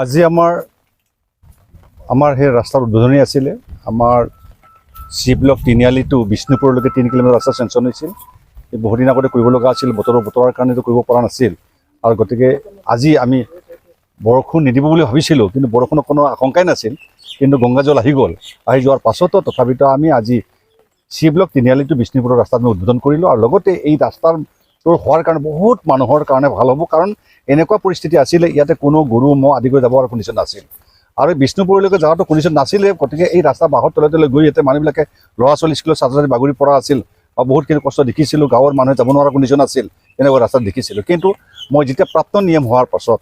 আজি আমাৰ সেই ৰাস্তাৰ উদ্বোধনী আছিলে আমাৰ চি ব্লক তিনিআলি টু বিষ্ণুপুৰলৈকে 3 কিলোমিটাৰ ৰাস্তা চেংচন হৈছিল এই বহুদিন আগতে কৰিব লগা আছিল বতৰৰ কাৰণেতো কৰিব পৰা নাছিল আৰু গতিকে আজি আমি বৰষুণ নিদিব বুলি ভাবিছিলোঁ কিন্তু বৰষুণৰ কোনো আশংকাই নাছিল কিন্তু গংগাজল আহি গ'ল আহি যোৱাৰ পাছতো তথাপিতো আমি আজি চি ব্লক তিনিআলি টু বিষ্ণুপুৰৰ ৰাস্তা আমি উদ্বোধন কৰিলোঁ আৰু লগতে এই ৰাস্তাৰ হোৱাৰ কাৰণে বহুত মানুহৰ কাৰণে ভাল হ'ব কাৰণ এনেকুৱা পৰিস্থিতি আছিলে ইয়াতে কোনো গৰু ম'হ আদি কৰি যাবৰ কণ্ডিশ্যন নাছিল আৰু বিষ্ণুপুৰলৈকে যোৱাটো কণ্ডিশ্যন নাছিলে গতিকে এই ৰাস্তা বাহৰ তলে তলে গৈ ইয়াতে মানুহবিলাকে ল'ৰা ছোৱালী স্কুলৰ ছাত্ৰ ছাত্ৰী বাগৰি পৰা আছিল আৰু বহুতখিনি কষ্ট দেখিছিলোঁ গাঁৱৰ মানুহে যাব নোৱাৰা কণ্ডিশ্যন আছিল এনেকুৱা ৰাস্তাত দেখিছিলোঁ কিন্তু মই যেতিয়া প্ৰাপ্ত নিয়ম হোৱাৰ পাছত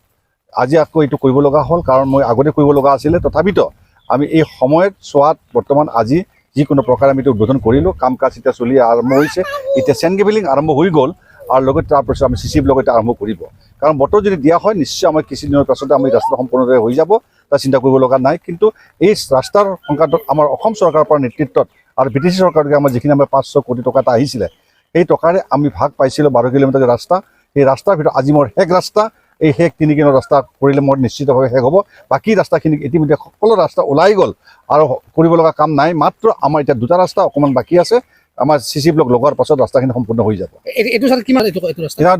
আজি আকৌ এইটো কৰিব লগা হ'ল কাৰণ মই আগতে কৰিব লগা আছিলে তথাপিতো আমি এই সময়ত চোৱাত বৰ্তমান আজি যিকোনো প্ৰকাৰে আমি এইটো উদ্বোধন কৰিলোঁ কাম কাজ এতিয়া চলি আৰম্ভ হৈছে এতিয়া চেণ্ড কেবিলিং আৰম্ভ হৈ গ'ল আৰু লগতে তাৰপিছত আমি চি চি ব্লক এটা আৰম্ভ কৰিব কাৰণ বতৰ যদি দিয়া হয় নিশ্চয় আমাৰ কিছুদিনৰ পাছতে আমি ৰাস্তা সম্পূৰ্ণভাৱে হৈ যাব তাৰ চিন্তা কৰিব লগা নাই কিন্তু এই ৰাস্তাৰ সংক্ৰান্তত আমাৰ অসম চৰকাৰৰ পৰা নেতৃত্বত আৰু BTC চৰকাৰকে আমাৰ যিখিনি আমাৰ 500 কোটি টকা এটা আহিছিলে সেই টকাৰে আমি ভাগ পাইছিলোঁ 12 কিলোমিটাৰ ৰাস্তা এই ৰাস্তাৰ ভিতৰত আজি মোৰ শেষ ৰাস্তা এই শেষ 3 কিলোমিটাৰ ৰাস্তা কৰিলে মোৰ নিশ্চিতভাৱে শেষ হ'ব বাকী ৰাস্তাখিনি ইতিমধ্যে সকলো ৰাস্তা ওলাই গ'ল আৰু কৰিব লগা কাম নাই মাত্ৰ আমাৰ এতিয়া দুটা ৰাস্তা অকণমান বাকী আছে আমাৰ CC ব্লক লগোৱাৰ পাছত ৰাস্তাখিনি সম্পূৰ্ণ হৈ যাব এইটো স্যাৰ কিমান এইটো ৰাস্তা এটা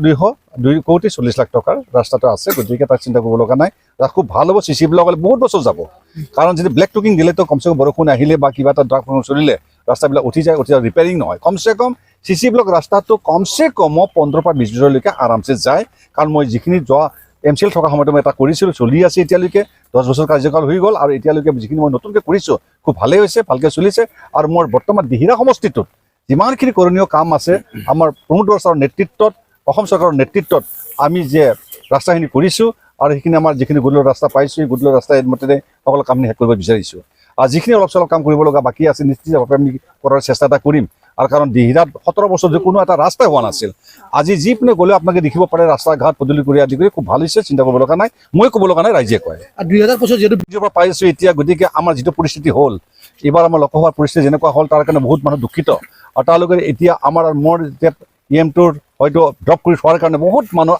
2 কোটি 40 লাখ টকাৰ ৰাস্তাটো আছে গতিকে তাক চিন্তা কৰিব লগা নাই ৰাস্তা খুব ভাল হ'ব CC ব্লক হ'লে বহুত বছৰ যাব কাৰণ যদি ব্লেক টকিং দিলে তো কমসে কম বৰষুণ আহিলে বা কিবা এটা ড্ৰাগ চলিলে ৰাস্তাবিলাক উঠি যায় ৰিপেয়াৰিং নহয় কমসে কম CC ব্লক ৰাস্তাটো কমসে কম 15 পৰা 20 বছৰলৈকে আৰামছে যায় কাৰণ মই যিখিনি যোৱা MCL থকা সময়ত মই এটা কৰিছিলোঁ চলি আছে এতিয়ালৈকে 10 বছৰ কাৰ্যকাল হৈ গ'ল আৰু এতিয়ালৈকে যিখিনি মই নতুনকৈ কৰিছোঁ খুব ভালেই হৈছে ভালকৈ চলিছে আৰু মোৰ বৰ্তমান দিহিৰা সমষ্টিটোত যিমানখিনি কৰণীয় কাম আছে আমাৰ প্ৰমোদ ছাৰৰ নেতৃত্বত অসম চৰকাৰৰ নেতৃত্বত আমি যে ৰাস্তাখিনি কৰিছোঁ আৰু সেইখিনি আমাৰ যিখিনি গুডলৰ ৰাস্তা পাইছোঁ এই গুডলৰ ৰাস্তা মতে সকলো কামখিনি শেষ কৰিব বিচাৰিছোঁ আৰু যিখিনি অলপ চলপ কাম কৰিব লগা বাকী আছে নিশ্চিতভাৱে আমি কৰাৰ চেষ্টা এটা কৰিম আৰু কাৰণ দিহিৰাত 17 বছৰ যে কোনো এটা ৰাস্তা হোৱা নাছিল আজি যিপিনে গ'লেও আপোনালোকে দেখিব পাৰে ৰাস্তা ঘাট পদূলি কৰি আদি কৰি খুব ভাল হৈছে চিন্তা কৰিব লগা নাই মই ক'ব লগা নাই ৰাইজে কয় 2025 যেটো ভিডিঅ'ৰ পৰা পাইছোঁ এতিয়া গতিকে আমাৰ যিটো পৰিস্থিতি হ'ল এইবাৰ আমাৰ লোকসভাৰ পৰিস্থিতি যেনেকুৱা হ'ল তাৰ কাৰণে বহুত মানুহ দুখিত আৰু তেওঁলোকে এতিয়া আমাৰ মোৰ এতিয়া EM2 হয়তো ড্ৰপ কৰি থোৱাৰ কাৰণে বহুত মানুহ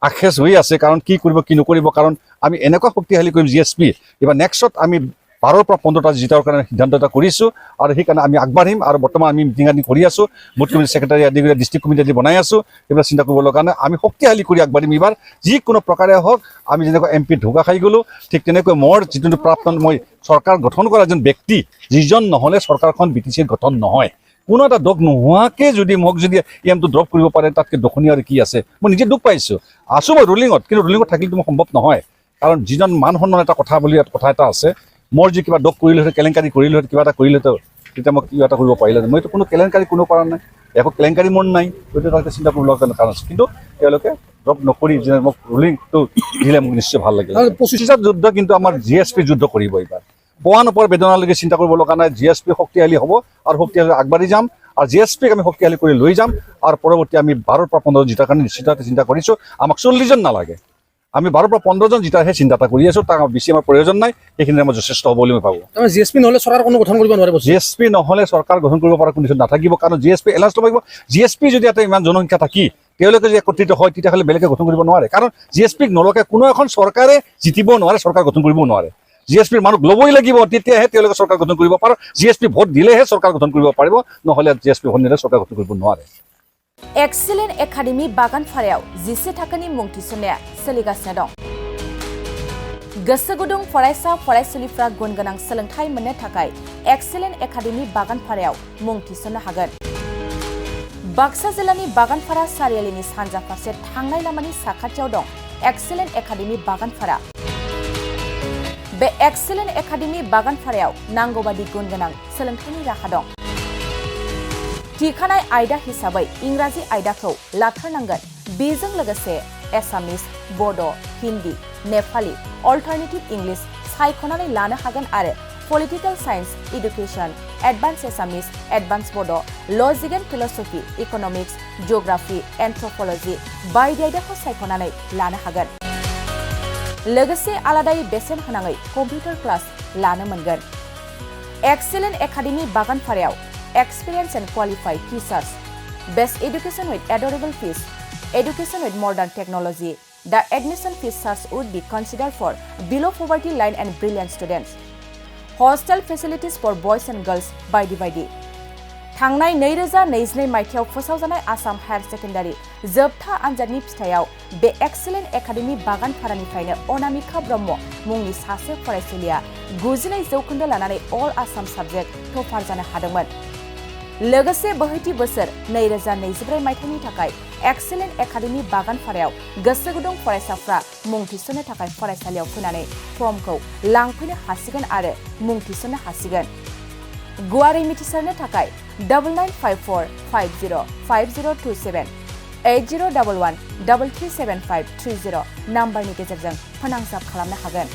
আখেজ হৈ আছে কাৰণ কি কৰিব কি নকৰিব কাৰণ আমি এনেকুৱা শক্তিশালী কৰিম GSP এবাৰ নেক্সট আমি 12 পৰা 15টা জিতাৰ কাৰণে সিদ্ধান্ত এটা কৰিছোঁ আৰু সেইকাৰণে আমি আগবাঢ়িম আৰু বৰ্তমান আমি মিটিং আদি কৰি আছোঁ বুথ কমিটি সেক্ৰেটাৰী আদি কৰি ডিষ্ট্ৰিক্ট কমিটি আদি বনাই আছোঁ এইবিলাক চিন্তা কৰিব লগা নাই আমি শক্তিশালী কৰি আগবাঢ়িম এইবাৰ যিকোনো প্ৰকাৰে হওক আমি যেনেকৈ MP ঢোকা খাই গ'লোঁ ঠিক তেনেকৈ মোৰ যিটো প্ৰাপ্তন মই চৰকাৰ গঠন কৰা এজন ব্যক্তি যিজন নহ'লে চৰকাৰখন BTC গঠন নহয় কোনো এটা দুখ নোহোৱাকে যদি মোক যদি EM2 ড্ৰপ কৰিব পাৰে তাতকৈ দুখনীয়া আৰু কি আছে মই নিজে দুখ পাইছোঁ আছোঁ মই ৰুলিঙত কিন্তু ৰুলিঙত থাকিলে মোৰ সম্ভৱ নহয় কাৰণ যিজন মান সন্মান এটা কথা বুলি কথা এটা আছে মোৰ যি কিবা দুখ কৰিলোঁ কেলেংকাৰী কৰিলোঁ কিবা এটা কৰিলোঁ তো তেতিয়া মই কিবা এটা কৰিব পাৰিলোঁ মইতো কোনো কেলেংকাৰী কোনো কৰা নাই একো কেলেংকাৰী মোৰ নাই গতিকে তাকে চিন্তা কৰিব লগা কাৰণ আছে কিন্তু তেওঁলোকে ড্ৰপ নকৰি যে মোক ৰুলিংটো দিলে মোক নিশ্চয় ভাল লাগিল 25টা যুদ্ধ কিন্তু আমাৰ GSP যুদ্ধ কৰিব এইবাৰ পোৱা নোপোৱাৰ বেদনালৈকে চিন্তা কৰিব লগা নাই GSP শক্তিশালী হ'ব আৰু শক্তিশালী আগবাঢ়ি যাম আৰু GSPক আমি শক্তিশালী কৰি লৈ যাম আৰু পৰৱৰ্তী আমি 12 পৰা 15 জিতাৰ কাৰণে নিশ্চিতভাৱে চিন্তা কৰিছোঁ আমাক 40 জন নালাগে আমি 12 পৰা 15 জন জিতাৰহে চিন্তা কৰি আছোঁ তাক বেছি আমাৰ প্ৰয়োজন নাই সেইখিনি আমাৰ যথেষ্ট হ'ব বুলি মই ভাবোঁ GSP নহ'লে চৰকাৰ কোনো গঠন কৰিব নোৱাৰিব GSP নহ'লে চৰকাৰ গঠন কৰিব পৰা কণ্ডিশ্যন নাথাকিব কাৰণ GSP এলাউন্স ল'ব লাগিব GSP যদি এটা ইমান জনসংখ্যা থাকি তেওঁলোকে যদি একত্ৰিত হয় তেতিয়াহ'লে বেলেগে গঠন কৰিব নোৱাৰে কাৰণ GSPক নলকে কোনো এখন চৰকাৰে জিতিব নোৱাৰে চৰকাৰ গঠন কৰিব নোৱাৰে GSPৰ মানুহ ল'বই লাগিব তেতিয়াহে তেওঁলোকে চৰকাৰ গঠন কৰিব পাৰে GSP ভোট দিলেহে চৰকাৰ গঠন কৰিব পাৰিব নহ'লে GSP ভোট নিদিলে চৰকাৰ গঠন কৰিব নোৱাৰে एक्सिलेन्ट एकाडेमी बागानफारायाव 10 थाखोनि मुं थिसननाया सोलिगासिनो दं गोसो गुदुं फरायसा फरायसुलिफ्रा गुन गोनां सोलोंथाइ मोननो थाखाय एक्सिलेन्ट एकाडेमी बागानफारायाव मुं थिसननो हागोन बाक्सा जिल्लानि बागानफारा सारियालिनि सानजा फारसे थांनाय लामानि साखाथियाव दं एक्सिलेन्ट एकाडेमी बागानफारा बे एक्सिलेन्ट एकाडेमी बागानफारायाव नांगौबादि गुन गोनां सोलोंथाइनि राहा दं थिखानाय आयदा हिसाबै इंराजि आयदाखौ लाथारनांगोन बेजों लोगोसे एसामिस बड' हिन्दी नेपाली अल्टारनेटिभ इंलिश सायख'नानै लानो हागोन आरो Political Science, Education, Advanced Assamese, Advanced Bodo, Logic and Philosophy, Economics, Geography, Anthropology, बायदि आयदाखौ सायख'नानै लानो हागोन। लोगोसे आलादायै बेसेन होनाङै कम्पिउटार क्लास लानो मोनगोन। Excellent Academy बागानफारायाव Experienced and Qualified Teachers, Best Education with Adorable Fees, Education with Modern Technology. The admission fees charge would be considered for below poverty line and brilliant students. Hostel facilities for boys and girls बायदि थांनाय 2022 मायथाइयाव फोसावजानाय Assam higher secondary जोबथा आनजादनि फिथायाव बे excellent academy बागानफारानिफ्रायनो Anamika ब्रह्म मुंनि सासे फरायसुलिया 92% लानानै अल Assam subject topper जानो हादोंमोन। लोगोसे बोहैथि बोसोर 2024 मायथाइनि थाखाय एक्सेलेन्ट एकाडेमि बागानफारायाव गोसो गुदुं फरायसाफ्रा मुं थिसननो थाखाय फरायसालियाव फैनानै फर्मखौ लांफैनो हासिगोन आरो मुं थिसननो हासिगोन। गुवारै मिथिसारनो थाखाय 9954505027 8011337530 नाम्बारनि गेजेरजों फोनांजाब खालामनो हागोन।